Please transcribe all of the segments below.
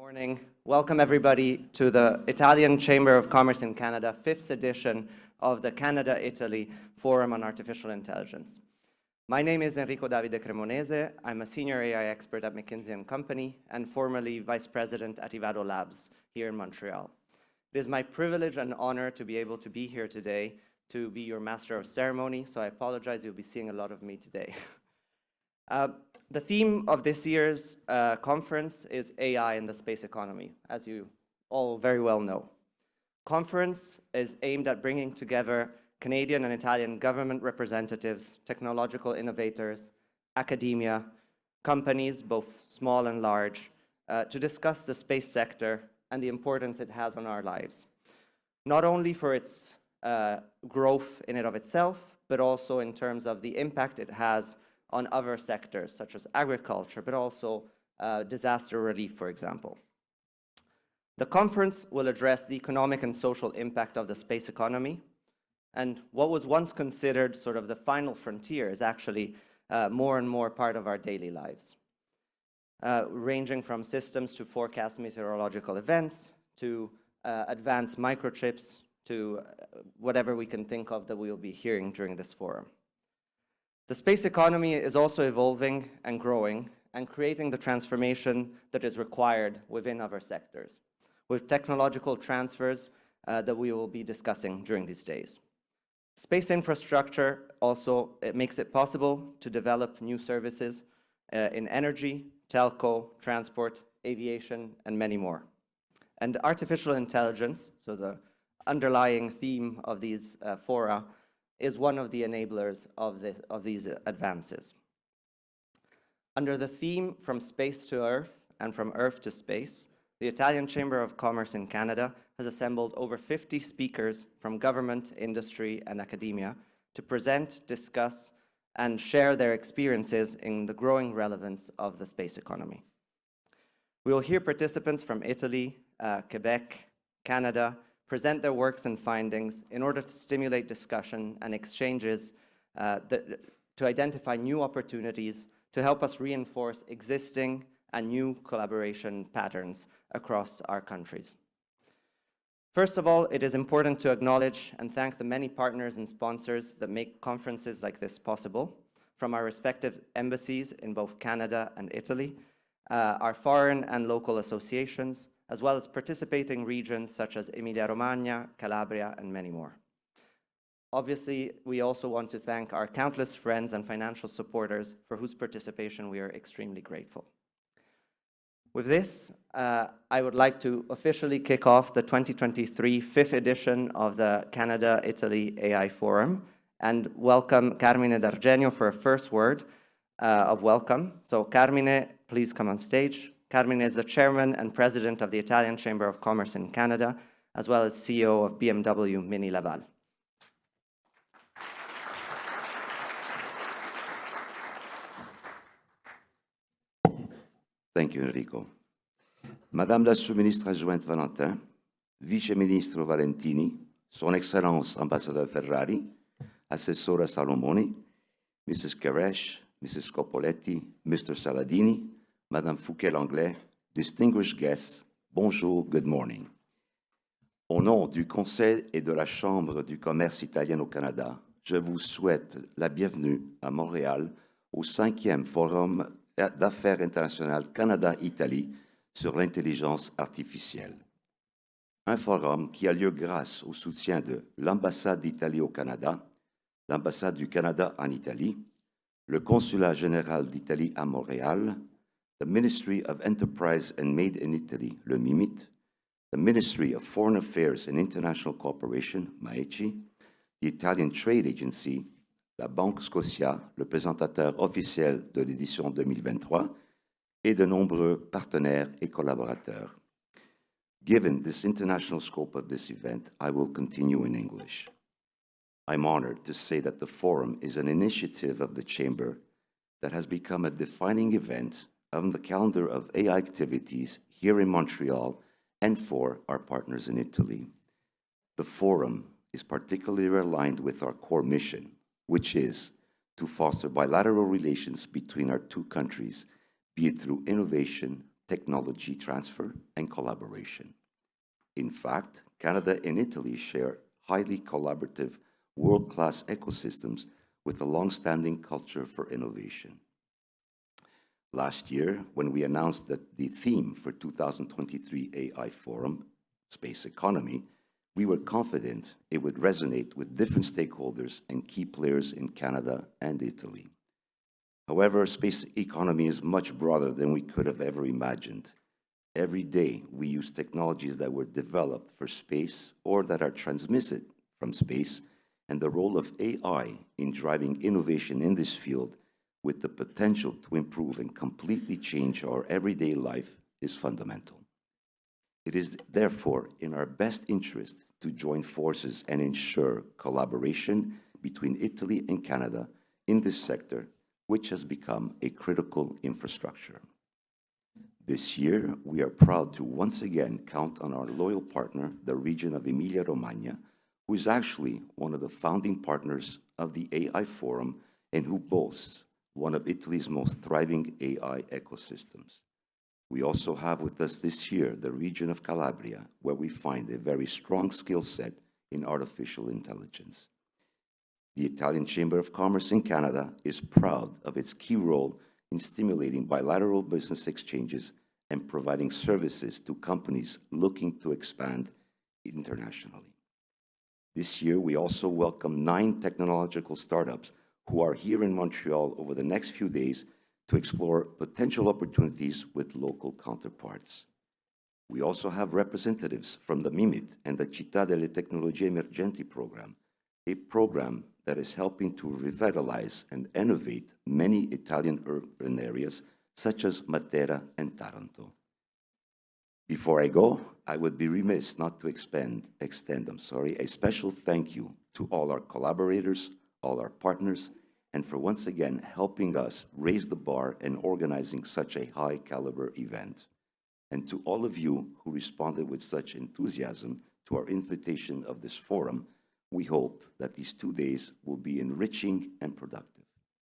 Morning. Welcome everybody to the Italian Chamber of Commerce in Canada, 5th edition of the Canada-Italy Forum on Artificial Intelligence. My name is Enrico Cremonese. I'm a senior AI expert at McKinsey & Company and formerly vice president at Ivado Labs here in Montreal. It is my privilege and honor to be able to be here today to be your master of ceremony, so I apologize, you'll be seeing a lot of me today. The theme of this year's conference is AI in the space economy, as you all very well know. Conference is aimed at bringing together Canadian and Italian government representatives, technological innovators, academia, companies, both small and large, to discuss the space sector and the importance it has on our lives. Not only for its growth in and of itself, but also in terms of the impact it has on other sectors, such as agriculture, but also disaster relief, for example. The conference will address the economic and social impact of the space economy, and what was once considered sort of the final frontier is actually more and more part of our daily lives, ranging from systems to forecast meteorological events, to advanced microchips, to whatever we can think of that we'll be hearing during this forum. The space economy is also evolving and growing and creating the transformation that is required within other sectors, with technological transfers that we will be discussing during these days. Space infrastructure also makes it possible to develop new services in energy, telco, transport, aviation, and many more. And artificial intelligence, so the underlying theme of these fora, is one of the enablers of these advances. Under the theme From Space to Earth and From Earth to Space, the Italian Chamber of Commerce in Canada has assembled over 50 speakers from government, industry, and academia to present, discuss, and share their experiences in the growing relevance of the space economy. We will hear participants from Italy, Quebec, Canada, present their works and findings in order to stimulate discussion and exchanges to identify new opportunities to help us reinforce existing and new collaboration patterns across our countries. First of all, it is important to acknowledge and thank the many partners and sponsors that make conferences like this possible, from our respective embassies in both Canada and Italy, our foreign and local associations, as well as participating regions such as Emilia-Romagna, Calabria, and many more. Obviously, we also want to thank our countless friends and financial supporters for whose participation we are extremely grateful. With this, I would like to officially kick off the 2023 5th edition of the Canada-Italy AI Forum and welcome Carmine D'Argenio for a first word of welcome. So Carmine, please come on stage. Carmine is the chairman and president of the Italian Chamber of Commerce in Canada, as well as CEO of BMW Mini Laval. Thank you, Enrico. Madame la sous-ministre adjointe Valentin, vice-ministre Valentini, Son Excellence Ambassadeur Ferrari, Assessora Salomoni, Mrs. Qureshi, Mrs. Scopelliti, Mr. Saladini, Madame Fouquet-Langlais, distinguished guests, bonjour, good morning. Au nom du Conseil et de la Chambre du commerce italienne au Canada, je vous souhaite la bienvenue à Montréal au 5e Forum d'affaires internationales Canada-Italie sur l'intelligence artificielle. Un forum qui a lieu grâce au soutien de l'ambassade d'Italie au Canada, l'ambassade du Canada en Italie, le consulat général d'Italie à Montréal, the Ministry of Enterprise and Made in Italy, le MIMIT, the Ministry of Foreign Affairs and International Cooperation, MAECI, the Italian Trade Agency, la Banque Scotia, le présentateur officiel de l'édition 2023, et de nombreux partenaires et collaborateurs. Given this international scope of this event, I will continue in English. I'm honored to say that the forum is an initiative of the Chamber that has become a defining event on the calendar of AI activities here in Montreal and for our partners in Italy. The forum is particularly aligned with our core mission, which is to foster bilateral relations between our two countries, be it through innovation, technology transfer and collaboration. In fact, Canada and Italy share highly collaborative, world-class ecosystems with a long-standing culture for innovation. Last year, when we announced that the theme for 2023 AI Forum, Space Economy, we were confident it would resonate with different stakeholders and key players in Canada and Italy. However, space economy is much broader than we could have ever imagined. Every day, we use technologies that were developed for space or that are transmitted from space, and the role of AI in driving innovation in this field with the potential to improve and completely change our everyday life is fundamental. It is therefore in our best interest to join forces and ensure collaboration between Italy and Canada in this sector, which has become a critical infrastructure. This year, we are proud to once again count on our loyal partner, the region of Emilia-Romagna, who is actually one of the founding partners of the AI Forum and who boasts one of Italy's most thriving AI ecosystems. We also have with us this year the region of Calabria, where we find a very strong skill set in artificial intelligence. The Italian Chamber of Commerce in Canada is proud of its key role in stimulating bilateral business exchanges and providing services to companies looking to expand internationally. This year, we also welcome 9 technological startups who are here in Montreal over the next few days to explore potential opportunities with local counterparts. We also have representatives from the MIMIT and the Città delle Tecnologie Emergenti program, a program that is helping to revitalize and innovate many Italian urban areas such as Matera and Taranto. Before I go, I would be remiss not to extend a special thank you to all our collaborators, all our partners, and for once again helping us raise the bar and organizing such a high-caliber event. And to all of you who responded with such enthusiasm to our invitation of this forum, we hope that these 2 days will be enriching and productive.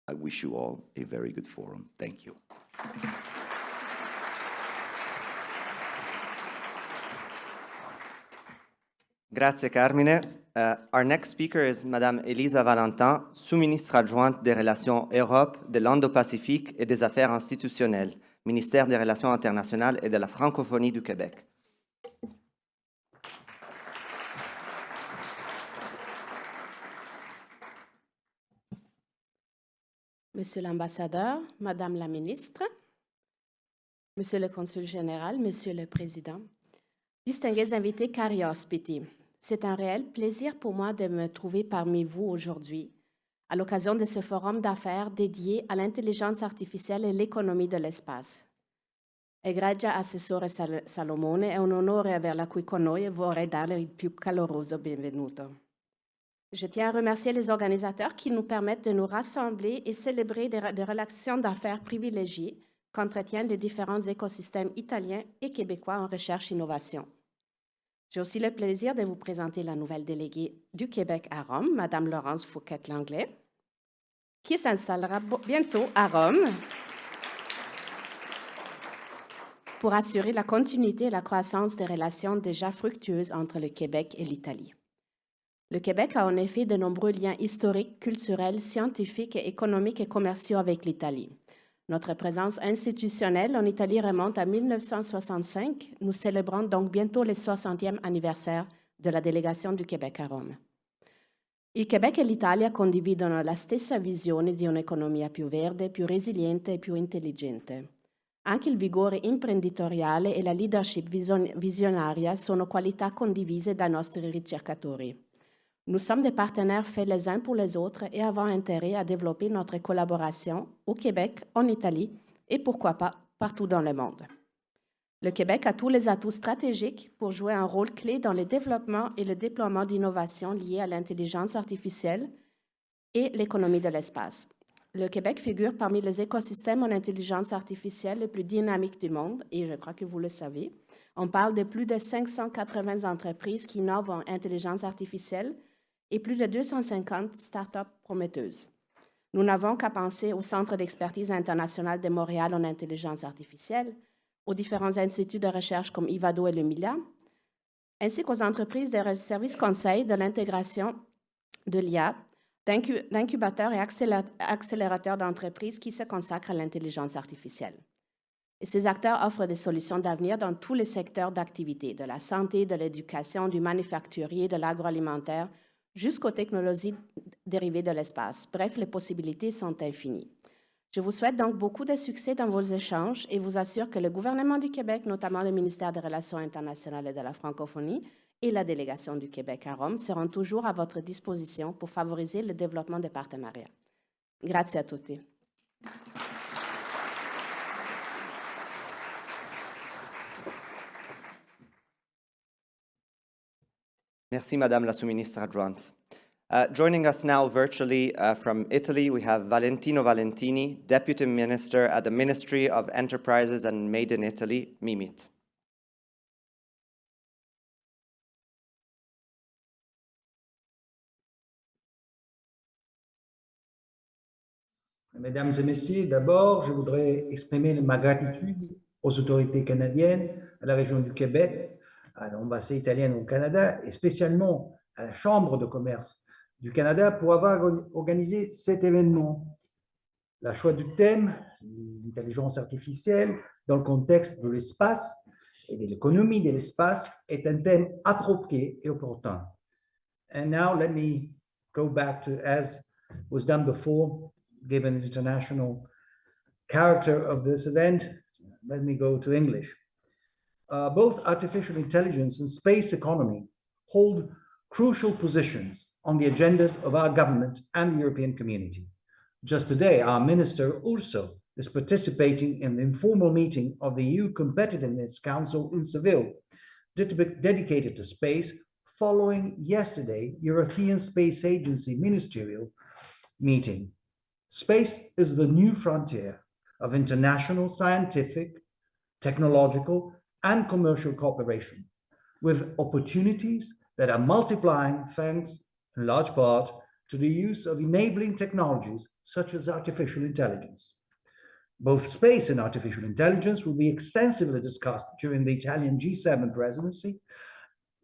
I wish you all a very good forum. Thank you. Grazie Carmine. Our next speaker is Madame Elisa Valentin, sous-ministre adjointe des Relations Europe, de l'Indo-Pacifique et des Affaires institutionnelles, Ministère des Relations internationales et de la Francophonie du Québec. Monsieur l'ambassadeur, Madame la ministre, Monsieur le consul général, Monsieur le président, distingués invités cari ospiti, c'est un réel plaisir pour moi de me trouver parmi vous aujourd'hui à l'occasion de ce forum d'affaires dédié à l'intelligence artificielle et l'économie de l'espace. Egregia Assessora Salomoni, è un onore averla qui con noi e vorrei darle il più caloroso benvenuto. Je tiens à remercier les organisateurs qui nous permettent de nous rassembler et célébrer des relations d'affaires privilégiées qu'entretiennent les différents écosystèmes italiens et québécois en recherche-innovation. J'ai aussi le plaisir de vous présenter la nouvelle déléguée du Québec à Rome, Madame Laurence Fouquet-Langlais, qui s'installera bientôt à Rome pour assurer la continuité et la croissance des relations déjà fructueuses entre le Québec et l'Italie. Le Québec a en effet de nombreux liens historiques, culturels, scientifiques, économiques et commerciaux avec l'Italie. Notre présence institutionnelle en Italie remonte à 1965. Nous célébrons donc bientôt le 60e anniversaire de la délégation du Québec a Rome. Il Québec e l'Italia condividono la stessa visione di un'economia più verde, più resiliente e più intelligente. Anche il vigore imprenditoriale e la leadership visionaria sono qualità condivise dai nostri ricercatori. Nous sommes des partenaires faits les uns pour les autres et avons intérêt à développer notre collaboration au Québec, en Italie et pourquoi pas partout dans le monde. Le Québec a tous les atouts stratégiques pour jouer un rôle clé dans le développement et le déploiement d'innovations liées à l'intelligence artificielle et l'économie de l'espace. Le Québec figure parmi les écosystèmes en intelligence artificielle les plus dynamiques du monde et je crois que vous le savez. On parle de plus de 580 entreprises qui innovent en intelligence artificielle et plus de 250 start-up prometteuses. Nous n'avons qu'à penser au Centre d'expertise international de Montréal en intelligence artificielle, aux différents instituts de recherche comme Ivado et l'Emilia, ainsi qu'aux entreprises des services conseils de l'intégration de l'IA, d'incubateurs et accélérateurs d'entreprises qui se consacrent à l'intelligence artificielle. Et ces acteurs offrent des solutions d'avenir dans tous les secteurs d'activité, de la santé, de l'éducation, du manufacturier, de l'agroalimentaire, jusqu'aux technologies dérivées de l'espace. Bref, les possibilités sont infinies. Je vous souhaite donc beaucoup de succès dans vos échanges et vous assure que le gouvernement du Québec, notamment le ministère des Relations internationales et de la Francophonie et la délégation du Québec à Rome, seront toujours à votre disposition pour favoriser le développement des partenariats. Grazie a tutti. Merci, Madame la sous-ministre adjointe. Joining us now virtually from Italy, we have Valentino Valentini, Deputy Minister at the Ministry of Enterprises and Made in Italy, MIMIT. Mesdames et messieurs, d'abord, je voudrais exprimer ma gratitude aux autorités canadiennes, à la région du Québec, à l'ambassade italienne au Canada et spécialement à la Chambre de commerce du Canada pour avoir organisé cet événement. Le choix du thème, l'intelligence artificielle, dans le contexte de l'espace et de l'économie de l'espace, est un thème approprié et opportun. And now let me go back to, as was done before, given the international character of this event, let me go to English. Both artificial intelligence and space economy hold crucial positions on the agendas of our government and the European community. Just today, our minister also is participating in the informal meeting of the EU Competitiveness Council in Seville, dedicated to space, following yesterday European Space Agency ministerial meeting. Space is the new frontier of international scientific, technological, and commercial cooperation, with opportunities that are multiplying thanks, in large part, to the use of enabling technologies such as artificial intelligence. Both space and artificial intelligence will be extensively discussed during the Italian G7 presidency,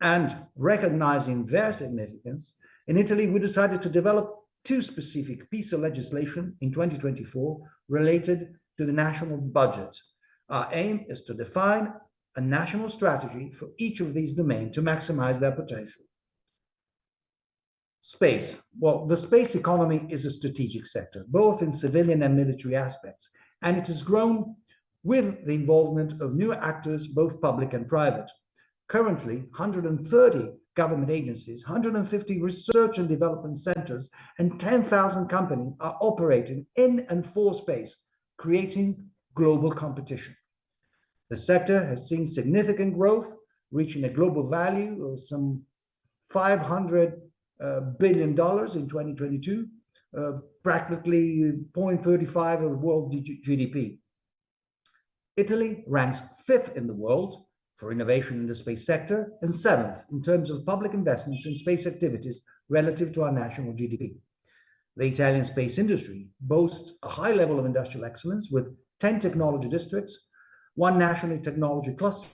and recognizing their significance, in Italy, we decided to develop two specific pieces of legislation in 2024 related to the national budget. Our aim is to define a national strategy for each of these domains to maximize their potential. Space. Well, the space economy is a strategic sector, both in civilian and military aspects, and it has grown with the involvement of new actors, both public and private. Currently, 130 government agencies, 150 research and development centers, and 10,000 companies are operating in and for space, creating global competition. The sector has seen significant growth, reaching a global value of some $500 billion in 2022, practically 0.35 of world GDP. Italy ranks 5th in the world for innovation in the space sector and 7th in terms of public investments in space activities relative to our national GDP. The Italian space industry boasts a high level of industrial excellence with 10 technology districts, 1 national technology cluster,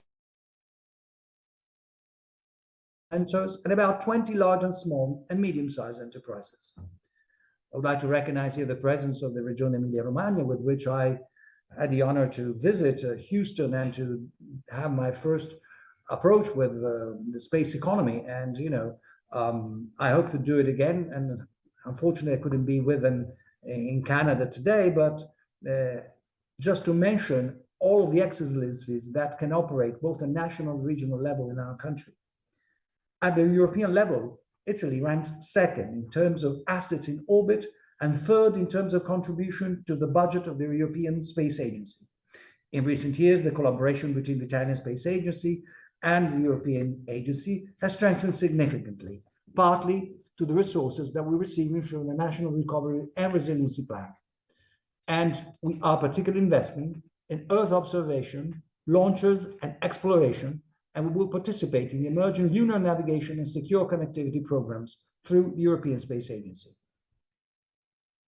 and about 20 large and small and medium-sized enterprises. I would like to recognize here the presence of the Region Emilia-Romagna, with which I had the honor to visit Houston and to have my first approach with the space economy. And, I hope to do it again. And unfortunately, I couldn't be with them in Canada today, but just to mention all of the excellencies that can operate both at national and regional level in our country. At the European level, Italy ranks 2nd in terms of assets in orbit and 3rd in terms of contribution to the budget of the European Space Agency. In recent years, the collaboration between the Italian Space Agency and the European Agency has strengthened significantly, partly to the resources that we're receiving from the National Recovery and Resiliency Plan. And we are particularly investing in Earth observation, launches, and exploration, and we will participate in the emerging lunar navigation and secure connectivity programs through the European Space Agency.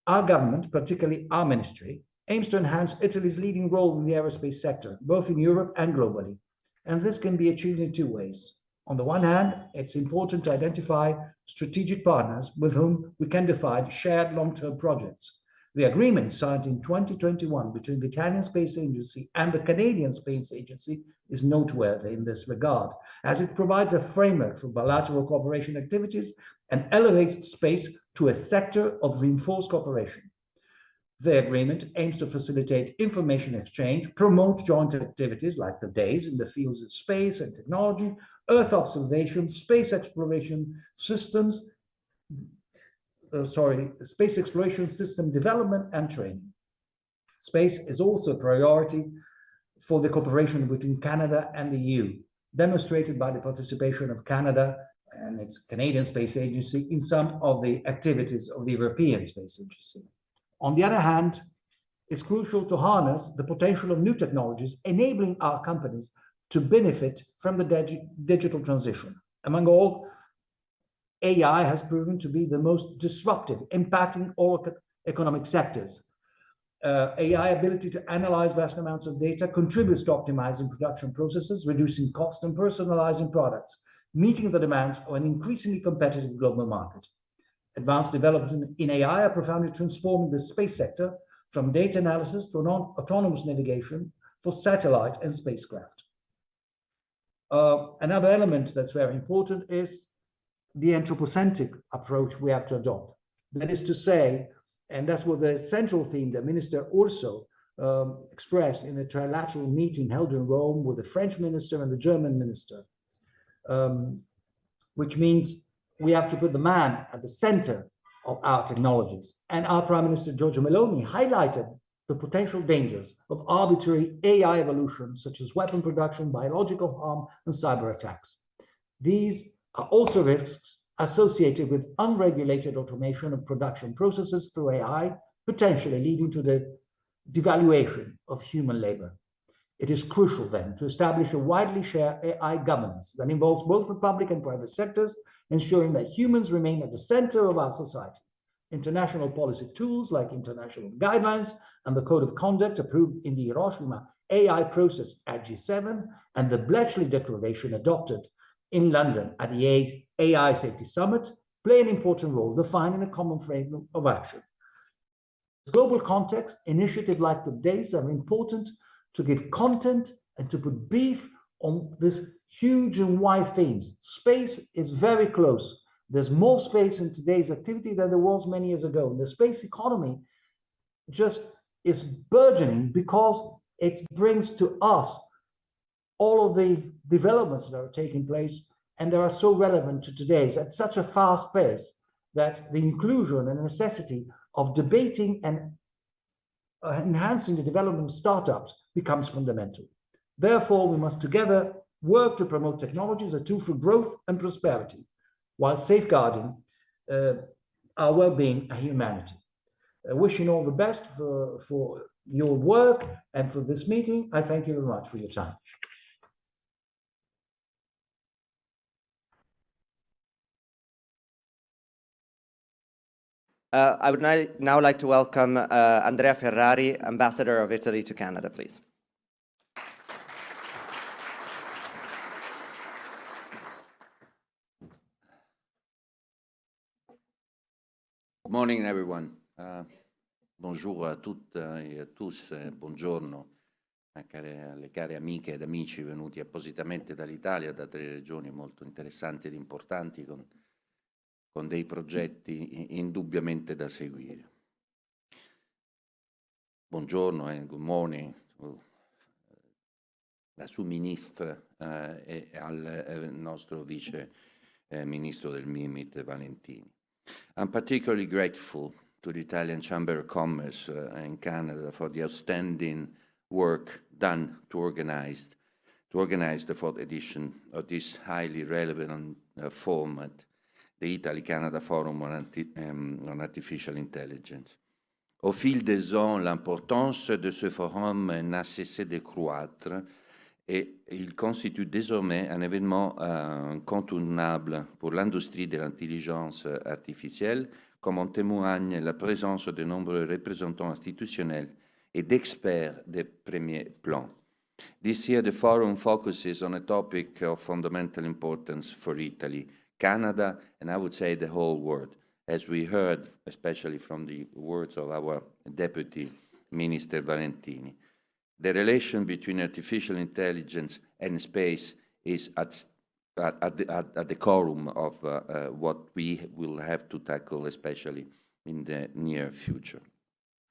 Our government, particularly our ministry, aims to enhance Italy's leading role in the aerospace sector, both in Europe and globally. And this can be achieved in two ways. On the one hand, it's important to identify strategic partners with whom we can define shared long-term projects. The agreement signed in 2021 between the Italian Space Agency and the Canadian Space Agency is noteworthy in this regard, as it provides a framework for bilateral cooperation activities and elevates space to a sector of reinforced cooperation. The agreement aims to facilitate information exchange, promote joint activities like the days in the fields of space and technology, Earth observation, space exploration systems, space exploration system development and training. Space is also a priority for the cooperation between Canada and the EU, demonstrated by the participation of Canada and its Canadian Space Agency in some of the activities of the European Space Agency. On the other hand, it's crucial to harness the potential of new technologies, enabling our companies to benefit from the digital transition. Among all, AI has proven to be the most disruptive, impacting all economic sectors. AI ability to analyze vast amounts of data contributes to optimizing production processes, reducing cost and personalizing products, meeting the demands of an increasingly competitive global market. Advanced developments in AI are profoundly transforming the space sector from data analysis to autonomous navigation for satellite and spacecraft. Another element that's very important is the anthropocentric approach we have to adopt. That is to say, and that's what the central theme that Minister also expressed in a trilateral meeting held in Rome with the French minister and the German minister, which means we have to put the man at the center of our technologies. And our Prime Minister Giorgia Meloni highlighted the potential dangers of arbitrary AI evolution, such as weapon production, biological harm, and cyber attacks. These are also risks associated with unregulated automation of production processes through AI, potentially leading to the devaluation of human labor. It is crucial then to establish a widely shared AI governance that involves both the public and private sectors, ensuring that humans remain at the center of our society. International policy tools like international guidelines and the Code of Conduct approved in the Hiroshima AI process at G7 and the Bletchley Declaration adopted in London at the AI Safety Summit play an important role defining a common frame of action. In global context, initiatives like today's are important to give content and to put beef on this huge and wide themes. Space is very close. There's more space in today's activity than there was many years ago. And the space economy just is burgeoning because it brings to us all of the developments that are taking place, and they are so relevant to today's at such a fast pace that the inclusion and the necessity of debating and enhancing the development of startups becomes fundamental. Therefore, we must together work to promote technology as a tool for growth and prosperity, while safeguarding our well-being and humanity. Wishing all the best for your work and for this meeting. I thank you very much for your time. I would now like to welcome Andrea Ferrari, Ambassador of Italy to Canada, please. Good morning, everyone. Bonjour a tutte e a tous, buongiorno alle care amiche ed amici venuti appositamente dall'Italia, da 3 regioni molto interessanti ed importanti, con dei progetti indubbiamente da seguire. Buongiorno and good morning alla sua Ministra e al nostro Vice Ministro del MIMIT, Valentini. I'm particularly grateful to the Italian Chamber of Commerce in Canada for the outstanding work done to organize the 4th edition of this highly relevant format, the Italy-Canada Forum on Artificial Intelligence. Au fil des ans, l'importance de ce forum n'a cessé de croître et il constitue désormais un événement incontournable pour l'industrie de l'intelligence artificielle, comme en témoigne la présence de nombreux représentants institutionnels et d'experts de premier plan. This year, the forum focuses on a topic of fundamental importance for Italy, Canada, and I would say the whole world, as we heard, especially from the words of our Deputy Minister Valentini. The relation between artificial intelligence and space is at the core of what we will have to tackle, especially in the near future.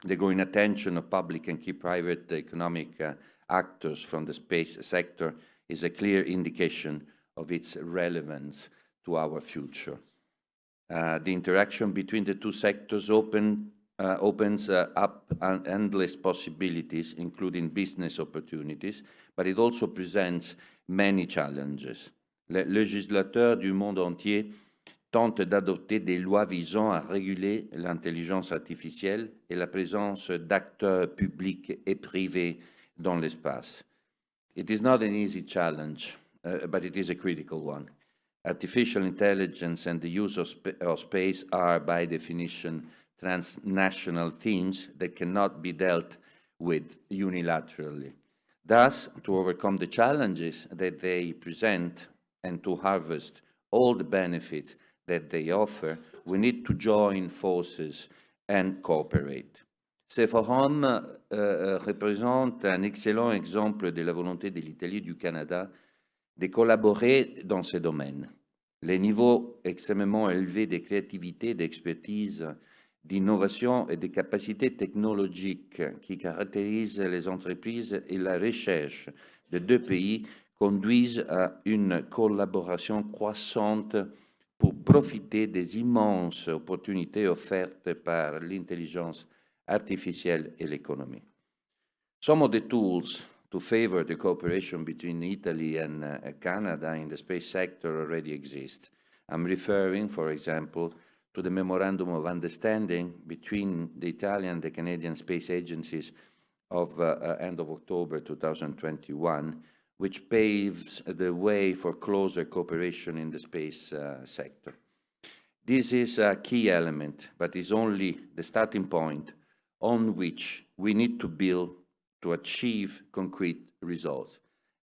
The growing attention of public and key private economic actors from the space sector is a clear indication of its relevance to our future. The interaction between the two sectors opens up endless possibilities, including business opportunities, but it also presents many challenges. Les législateurs du monde entier tentent d'adopter des lois visant à réguler l'intelligence artificielle et la présence d'acteurs publics et privés dans l'espace. It is not an easy challenge, but it is a critical one. Artificial intelligence and the use of space are, by definition, transnational themes that cannot be dealt with unilaterally. Thus, to overcome the challenges that they present and to harvest all the benefits that they offer, we need to join forces and cooperate. Ce forum représente un excellent exemple de la volonté de l'Italie et du Canada de collaborer dans ces domaines. Les niveaux extrêmement élevés de créativité, d'expertise, d'innovation et de capacités technologiques qui caractérisent les entreprises et la recherche des deux pays conduisent à une collaboration croissante pour profiter des immenses opportunités offertes par l'intelligence artificielle et l'économie. Some of the tools to favor the cooperation between Italy and Canada in the space sector already exist. I'm referring, for example, to the Memorandum of Understanding between the Italian and the Canadian space agencies of end of October 2021, which paves the way for closer cooperation in the space sector. This is a key element, but is only the starting point on which we need to build to achieve concrete results.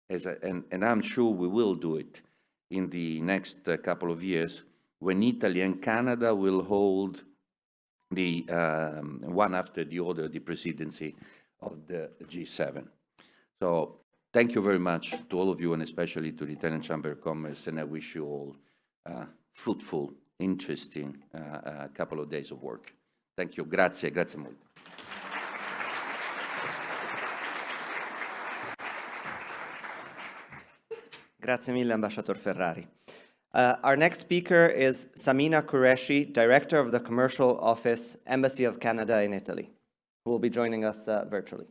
And I'm sure we will do it in the next couple of years when Italy and Canada will hold the one after the other the presidency of the G7. So thank you very much to all of you, and especially to the Italian Chamber of Commerce, and I wish you all fruitful, interesting couple of days of work. Thank you. Grazie, grazie molto. Grazie mille, Ambassador Ferrari. Our next speaker is Sameena Qureshi, Director of the Commercial Office, Embassy of Canada in Italy, who will be joining us virtually.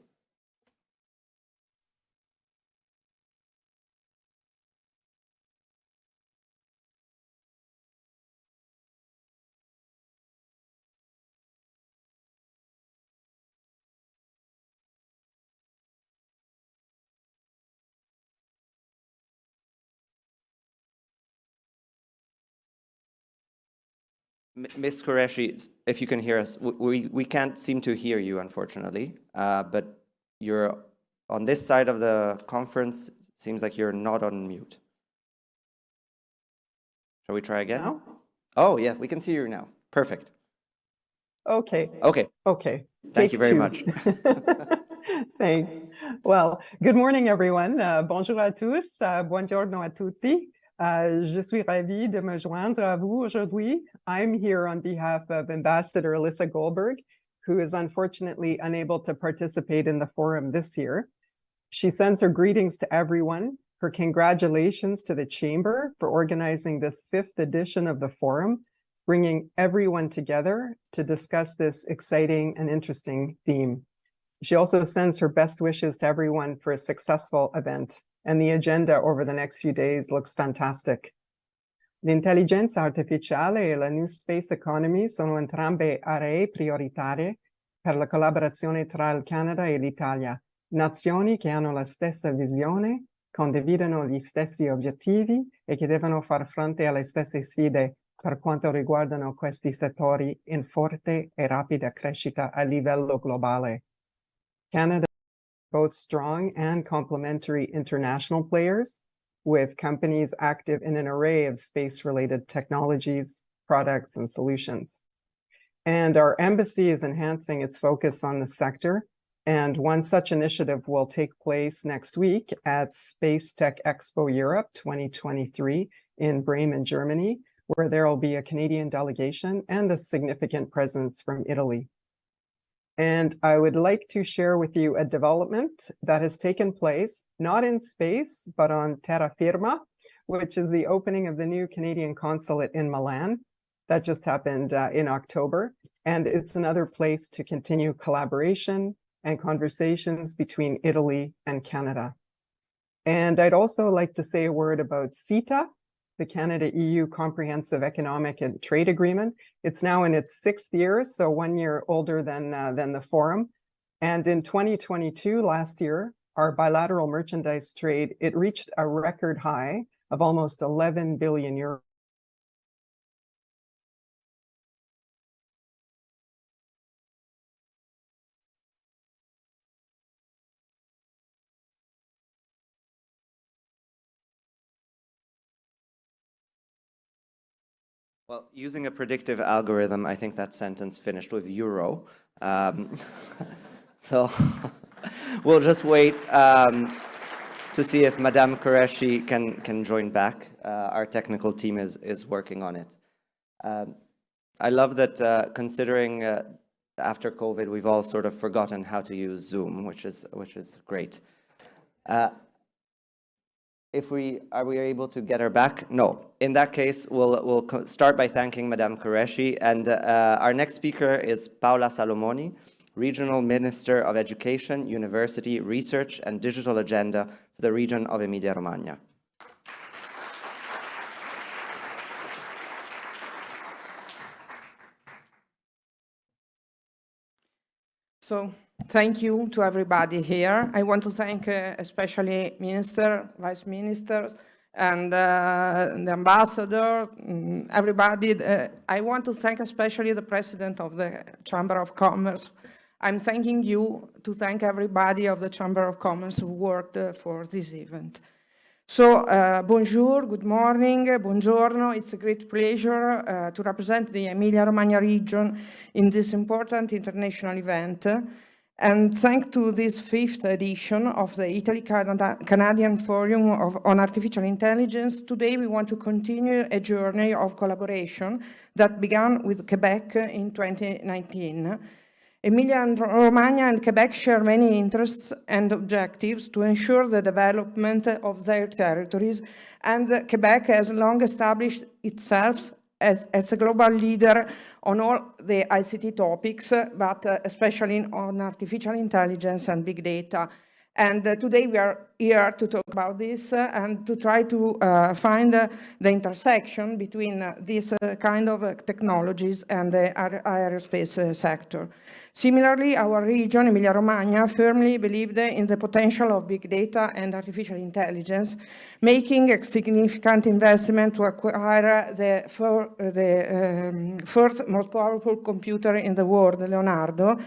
Ms. Qureshi, if you can hear us, we can't seem to hear you, unfortunately, but you're on this side of the conference. Seems like you're not on mute. Shall we try again? Now? Oh, yeah, we can see you now. Perfect. Okay. Okay. Okay. Thank Take you very two. much. Thanks. Well, good morning, everyone. Bonjour à tous. Buongiorno a tutti. Je suis ravie de me joindre à vous aujourd'hui. I'm here on behalf of Ambassador Elisa Goldberg, who is unfortunately unable to participate in the forum this year. She sends her greetings to everyone, her congratulations to the Chamber for organizing this 5th edition of the forum, bringing everyone together to discuss this exciting and interesting theme. She also sends her best wishes to everyone for a successful event. And the agenda over the next few days looks fantastic. L'intelligenza artificiale e la new space economy sono entrambe aree prioritarie per la collaborazione tra il Canada e l'Italia, nazioni che hanno la stessa visione, condividono gli stessi obiettivi e che devono far fronte alle stesse sfide per quanto riguardano questi settori in forte e rapida crescita a livello globale. Canada both strong and complementary international players, with companies active in an array of space-related technologies, products, and solutions. And our embassy is enhancing its focus on the sector, and one such initiative will take place next week at Space Tech Expo Europe 2023 in Bremen, Germany, where there will be a Canadian delegation and a significant presence from Italy. And I would like to share with you a development that has taken place, not in space, but on terra firma, which is the opening of the new Canadian consulate in Milan. That just happened in October. And it's another place to continue collaboration and conversations between Italy and Canada. And I'd also like to say a word about CETA, the Canada-EU Comprehensive Economic and Trade Agreement. It's now in its 6th year, so 1 year older than the Forum. And in 2022, last year, our bilateral merchandise trade, it reached a record high of almost 11 billion euros. Well, using a predictive algorithm, I think that sentence finished with euro. So we'll just wait to see if Madame Qureshi can join back. Our technical team is working on it. I love that considering after COVID, we've all sort of forgotten how to use Zoom, which is great. Are we able to get her back? No. In that case, we'll start by thanking Madame Qureshi, and our next speaker is Paola Salomoni, Regional Minister of Education, University, Research, and Digital Agenda for the region of Emilia-Romagna. So, thank you to everybody here. I want to thank especially Minister, Vice Ministers, and the Ambassador, everybody. I want to thank especially the President of the Chamber of Commerce. I'm thanking you to thank everybody of the Chamber of Commerce who worked for this event. So, bonjour, good morning, buongiorno. It's a great pleasure to represent the Emilia-Romagna region in this important international event. And thanks to this 5th edition of the Italy-Canadian Forum on Artificial Intelligence, today we want to continue a journey of collaboration that began with Quebec in 2019. Emilia-Romagna and Quebec share many interests and objectives to ensure the development of their territories, and Quebec has long established itself as a global leader on all the ICT topics, but especially on artificial intelligence and big data. And today we are here to talk about this and to try to find the intersection between these kind of technologies and the aerospace sector. Similarly, our region, Emilia-Romagna, firmly believed in the potential of big data and artificial intelligence, making a significant investment to acquire the first most powerful computer in the world, Leonardo,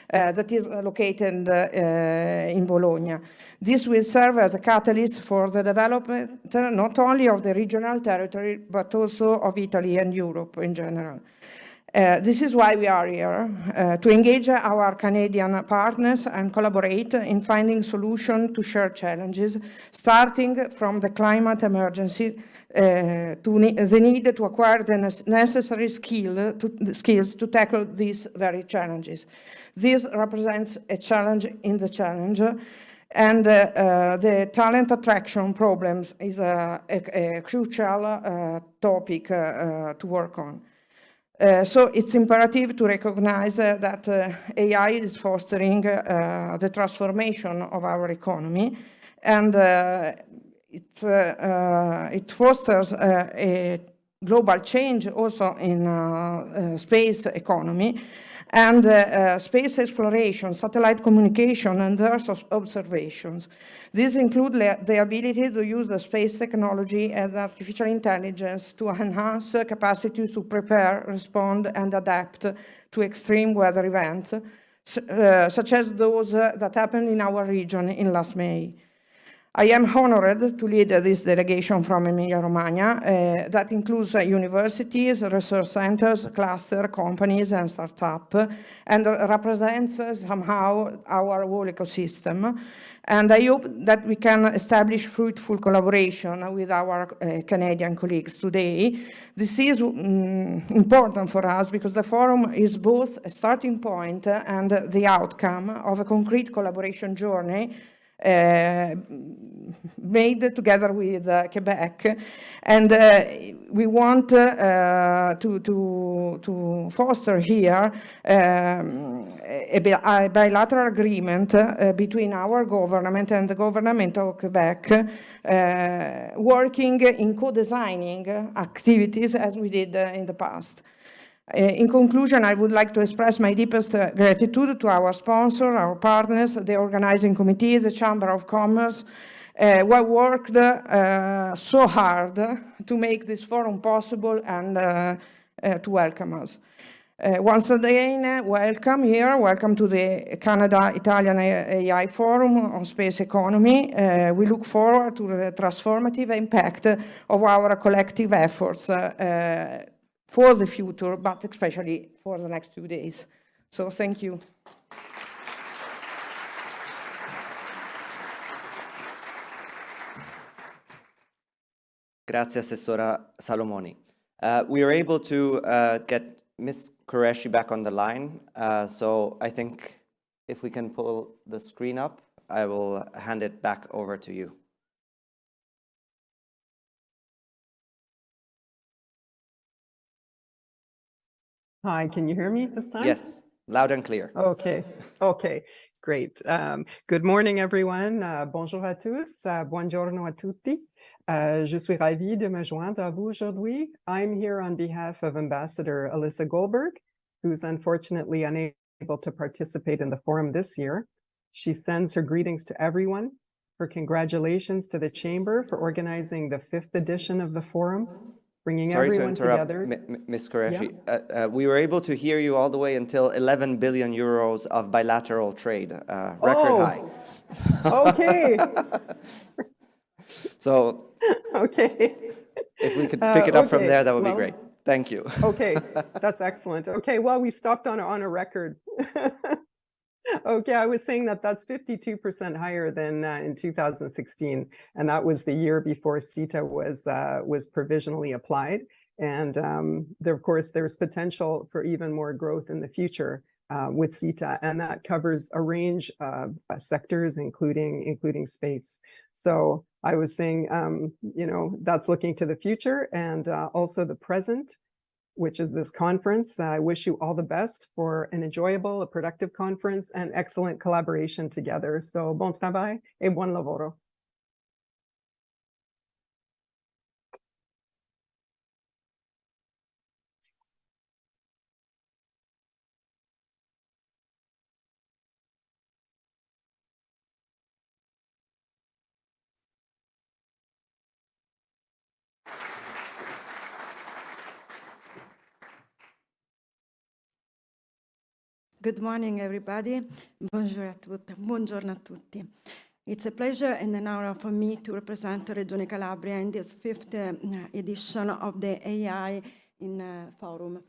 that is located in Bologna. This will serve as a catalyst for the development not only of the regional territory, but also of Italy and Europe in general. This is why we are here, to engage our Canadian partners and collaborate in finding solutions to shared challenges, starting from the climate emergency to the need to acquire the necessary skills to tackle these very challenges. This represents a challenge in the challenge, and the talent attraction problems is a crucial topic to work on. So it's imperative to recognize that AI is fostering the transformation of our economy, and it fosters a global change also in space economy, and space exploration, satellite communication, and Earth observations. These include the ability to use the space technology and artificial intelligence to enhance capacities to prepare, respond, and adapt to extreme weather events, such as those that happened in our region in last May. I am honored to lead this delegation from Emilia-Romagna that includes universities, research centers, cluster companies, and startups, and represents somehow our whole ecosystem. And I hope that we can establish fruitful collaboration with our Canadian colleagues today. This is important for us because the forum is both a starting point and the outcome of a concrete collaboration journey made together with Quebec, and we want to foster here a bilateral agreement between our government and the government of Quebec, working in co-designing activities as we did in the past. In conclusion, I would like to express my deepest gratitude to our sponsor, our partners, the organizing committee, the Chamber of Commerce, who have worked so hard to make this forum possible and to welcome us. Once again, welcome here. Welcome to the Canada-Italian AI Forum on Space Economy. We look forward to the transformative impact of our collective efforts for the future, but especially for the next 2 days. So thank you. Grazie, Assessora Salomoni. We were able to get Ms. Qureshi back on the line, so I think if we can pull the screen up, I will hand it back over to you. Hi, can you hear me this time? Yes, loud and clear. Okay, great. Good morning, everyone. Bonjour à tous, buongiorno a tutti. Je suis ravie de me joindre à vous aujourd'hui. I'm here on behalf of Ambassador Elisa Goldberg, who's unfortunately unable to participate in the forum this year. She sends her greetings to everyone, her congratulations to the Chamber for organizing the 5th edition of the forum, bringing everyone together. Ms. Qureshi. Yeah? We were able to hear you all the way until 11 billion euros of bilateral trade, record high. Okay. So, okay. If we could pick it up from there, that would be great. Thank you. Okay, that's excellent. Okay, well, we stopped on a record. Okay, I was saying that that's 52% higher than in 2016, and that was the year before CETA was provisionally applied. And there, of course, there's potential for even more growth in the future with CETA, and that covers a range of sectors, including space. So I was saying, you know, that's looking to the future and also the present, which is this conference. I wish you all the best for an enjoyable, a productive conference and excellent collaboration together. So bon travail et buon lavoro. Good morning, everybody. Buongiorno a tutti. It's a pleasure and an honor for me to represent Regione Calabria in this 5th edition of the AI Forum.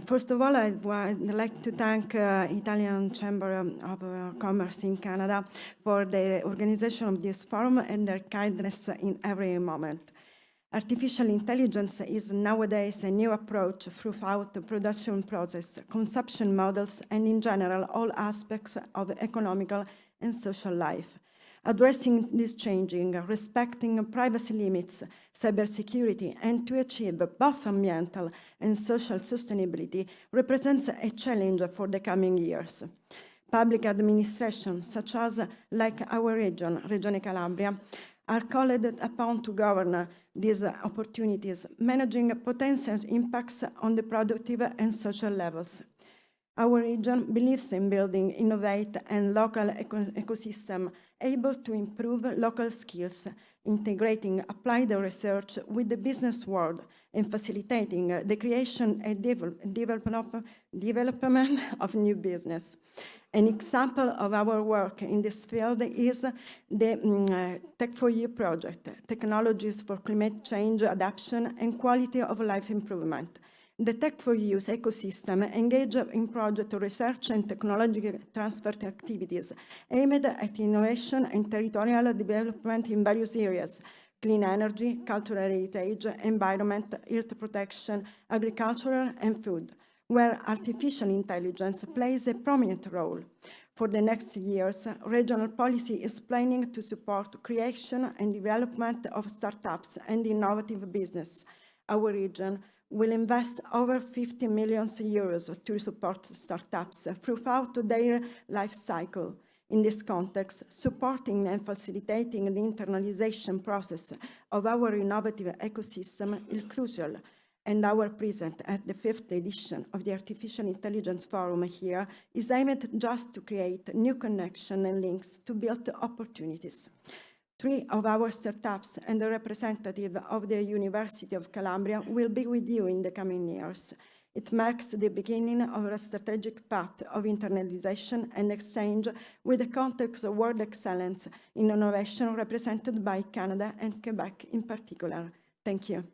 First of all, I'd like to thank Italian Chamber of Commerce in Canada for the organization of this forum and their kindness in every moment. Artificial intelligence is nowadays a new approach throughout the production process, consumption models, and in general, all aspects of economical and social life. Addressing this changing, respecting privacy limits, cybersecurity, and to achieve both environmental and social sustainability represents a challenge for the coming years. Public administration, such as like our region, Regione Calabria, are called upon to govern these opportunities, managing potential impacts on the productive and social levels. Our region believes in building innovative and local ecosystem able to improve local skills, integrating applied research with the business world and facilitating the creation and development of new business. An example of our work in this field is the Tech4U project, Technologies for Climate Change Adaptation and Quality of Life Improvement. The Tech4U's ecosystem engage in project research and technology transfer activities aimed at innovation and territorial development in various areas: clean energy, cultural heritage, environment, earth protection, agricultural, and food, where artificial intelligence plays a prominent role. For the next years, regional policy is planning to support creation and development of startups and innovative business. Our region will invest over 50 million euros to support startups throughout their life cycle. In this context, supporting and facilitating the internalization process of our innovative ecosystem is crucial, and our presence at the 5th edition of the Artificial Intelligence Forum here is aimed just to create new connections and links to build opportunities. 3 of our startups and a representative of the University of Calabria will be with you in the coming years. It marks the beginning of a strategic path of internalization and exchange with the context of world excellence in innovation represented by Canada and Quebec in particular. Thank you.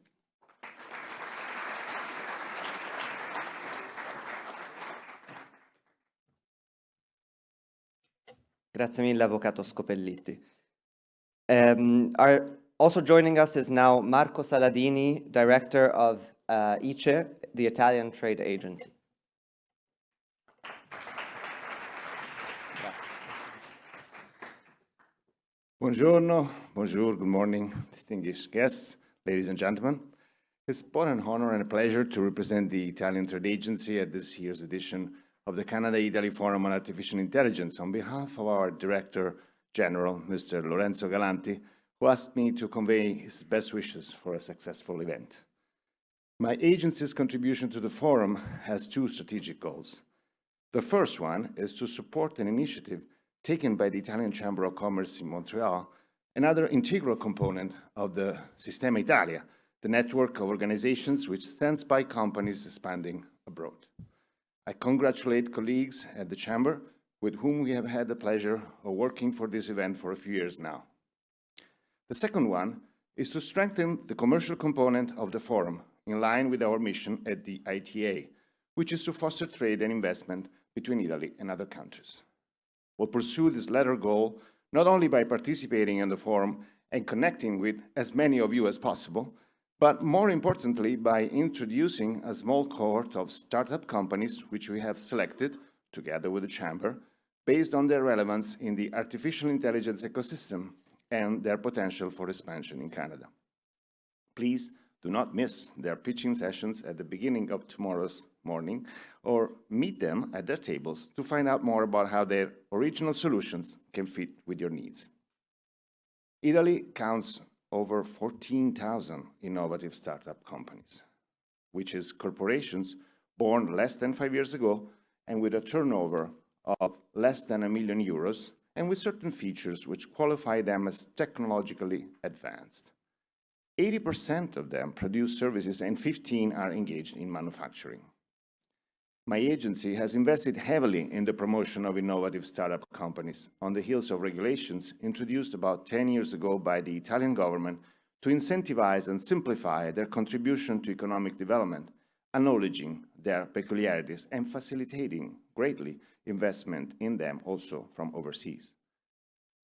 Grazie mille, Avvocato Scopelliti. Also joining us is now Marco Saladini, Director of ICE, the Italian Trade Agency. Buongiorno, bonjour, good morning, distinguished guests, ladies and gentlemen. It's both an honor and a pleasure to represent the Italian Trade Agency at this year's edition of the Canada-Italy Forum on Artificial Intelligence on behalf of our Director General, Mr. Lorenzo Galanti, who asked me to convey his best wishes for a successful event. My agency's contribution to the forum has 2 strategic goals. The first one is to support an initiative taken by the Italian Chamber of Commerce in Montreal, another integral component of the Sistema Italia, the network of organizations which stands by companies expanding abroad. I congratulate colleagues at the Chamber with whom we have had the pleasure of working for this event for a few years now. The second one is to strengthen the commercial component of the forum in line with our mission at the ITA, which is to foster trade and investment between Italy and other countries. We'll pursue this latter goal not only by participating in the forum and connecting with as many of you as possible, but more importantly by introducing a small cohort of startup companies which we have selected, together with the Chamber, based on their relevance in the artificial intelligence ecosystem and their potential for expansion in Canada. Please do not miss their pitching sessions at the beginning of tomorrow's morning, or meet them at their tables to find out more about how their original solutions can fit with your needs. Italy counts over 14,000 innovative startup companies, which is corporations born less than 5 years ago and with a turnover of less than €1 million, and with certain features which qualify them as technologically advanced. 80% of them produce services and 15 are engaged in manufacturing. My agency has invested heavily in the promotion of innovative startup companies on the heels of regulations introduced about 10 years ago by the Italian government to incentivize and simplify their contribution to economic development, acknowledging their peculiarities and facilitating greatly investment in them also from overseas.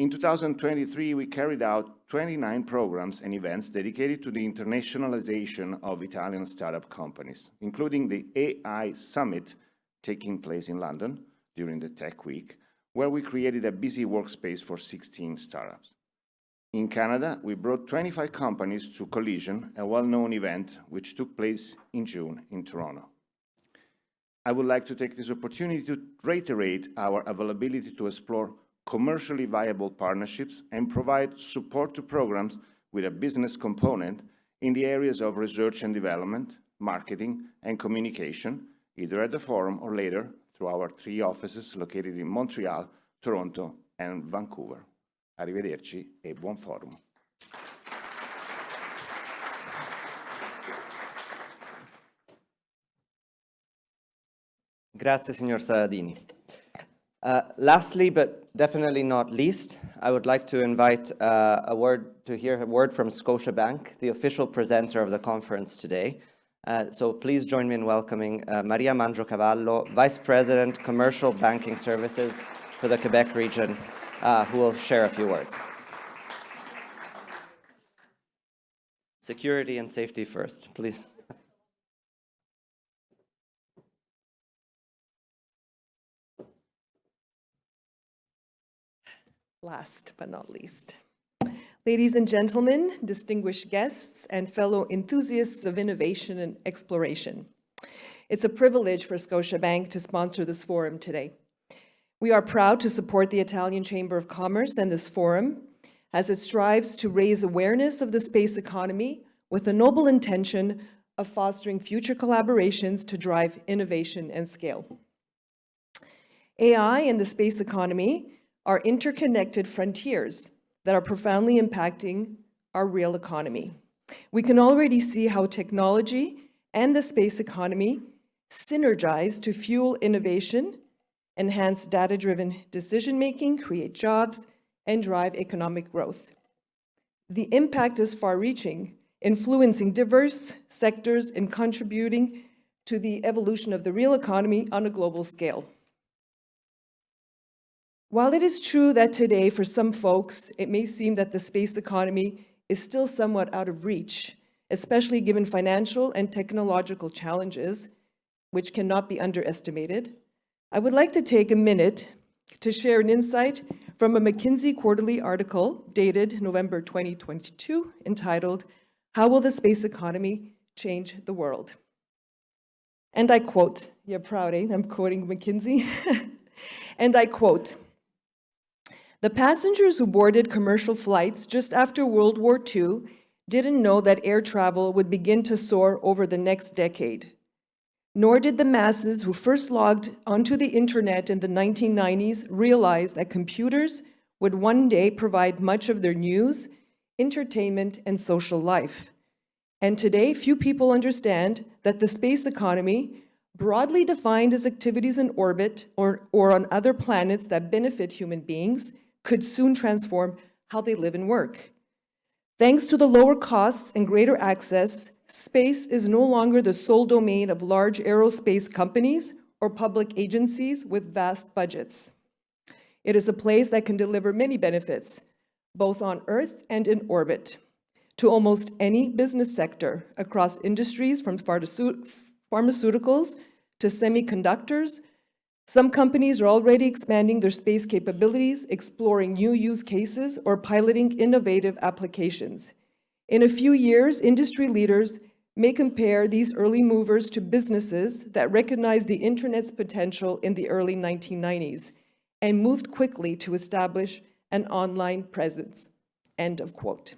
In 2023, we carried out 29 programs and events dedicated to the internationalization of Italian startup companies, including the AI Summit taking place in London during the Tech Week, where we created a busy workspace for 16 startups. In Canada, we brought 25 companies to Collision, a well-known event which took place in June in Toronto. I would like to take this opportunity to reiterate our availability to explore commercially viable partnerships and provide support to programs with a business component in the areas of research and development, marketing, and communication, either at the forum or later through our 3 offices located in Montreal, Toronto, and Vancouver. Arrivederci e buon forum. Grazie, signor Saladini. Lastly, but definitely not least, I would like to invite to hear a word from Scotiabank, the official presenter of the conference today. So please join me in welcoming Maria Mangiocavallo, Vice President, Commercial Banking Services for the Quebec region, who will share a few words. Security and safety first, please. Last but not least. Ladies and gentlemen, distinguished guests, and fellow enthusiasts of innovation and exploration. It's a privilege for Scotiabank to sponsor this forum today. We are proud to support the Italian Chamber of Commerce and this forum as it strives to raise awareness of the space economy with the noble intention of fostering future collaborations to drive innovation and scale. AI and the space economy are interconnected frontiers that are profoundly impacting our real economy. We can already see how technology and the space economy synergize to fuel innovation, enhance data-driven decision-making, create jobs, and drive economic growth. The impact is far-reaching, influencing diverse sectors and contributing to the evolution of the real economy on a global scale. While it is true that today, for some folks, it may seem that the space economy is still somewhat out of reach, especially given financial and technological challenges, which cannot be underestimated, I would like to take a minute to share an insight from a McKinsey quarterly article dated November 2022, entitled, "How Will the Space Economy Change the World?" And I quote, you're proud, eh? I'm quoting McKinsey. And I quote, "The passengers who boarded commercial flights just after World War II didn't know that air travel would begin to soar over the next decade. Nor did the masses who first logged onto the internet in the 1990s realize that computers would one day provide much of their news, entertainment, and social life. And today, few people understand that the space economy, broadly defined as activities in orbit or on other planets that benefit human beings, could soon transform how they live and work. Thanks to the lower costs and greater access, space is no longer the sole domain of large aerospace companies or public agencies with vast budgets. It is a place that can deliver many benefits, both on Earth and in orbit, to almost any business sector across industries from pharmaceuticals to semiconductors. Some companies are already expanding their space capabilities, exploring new use cases, or piloting innovative applications. In a few years, industry leaders may compare these early movers to businesses that recognized the internet's potential in the early 1990s and moved quickly to establish an online presence." End of quote.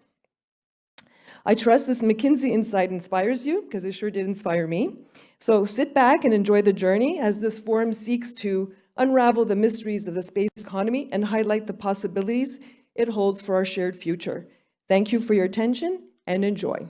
I trust this McKinsey insight inspires you, because it sure did inspire me. So sit back and enjoy the journey as this forum seeks to unravel the mysteries of the space economy and highlight the possibilities it holds for our shared future. Thank you for your attention and enjoy.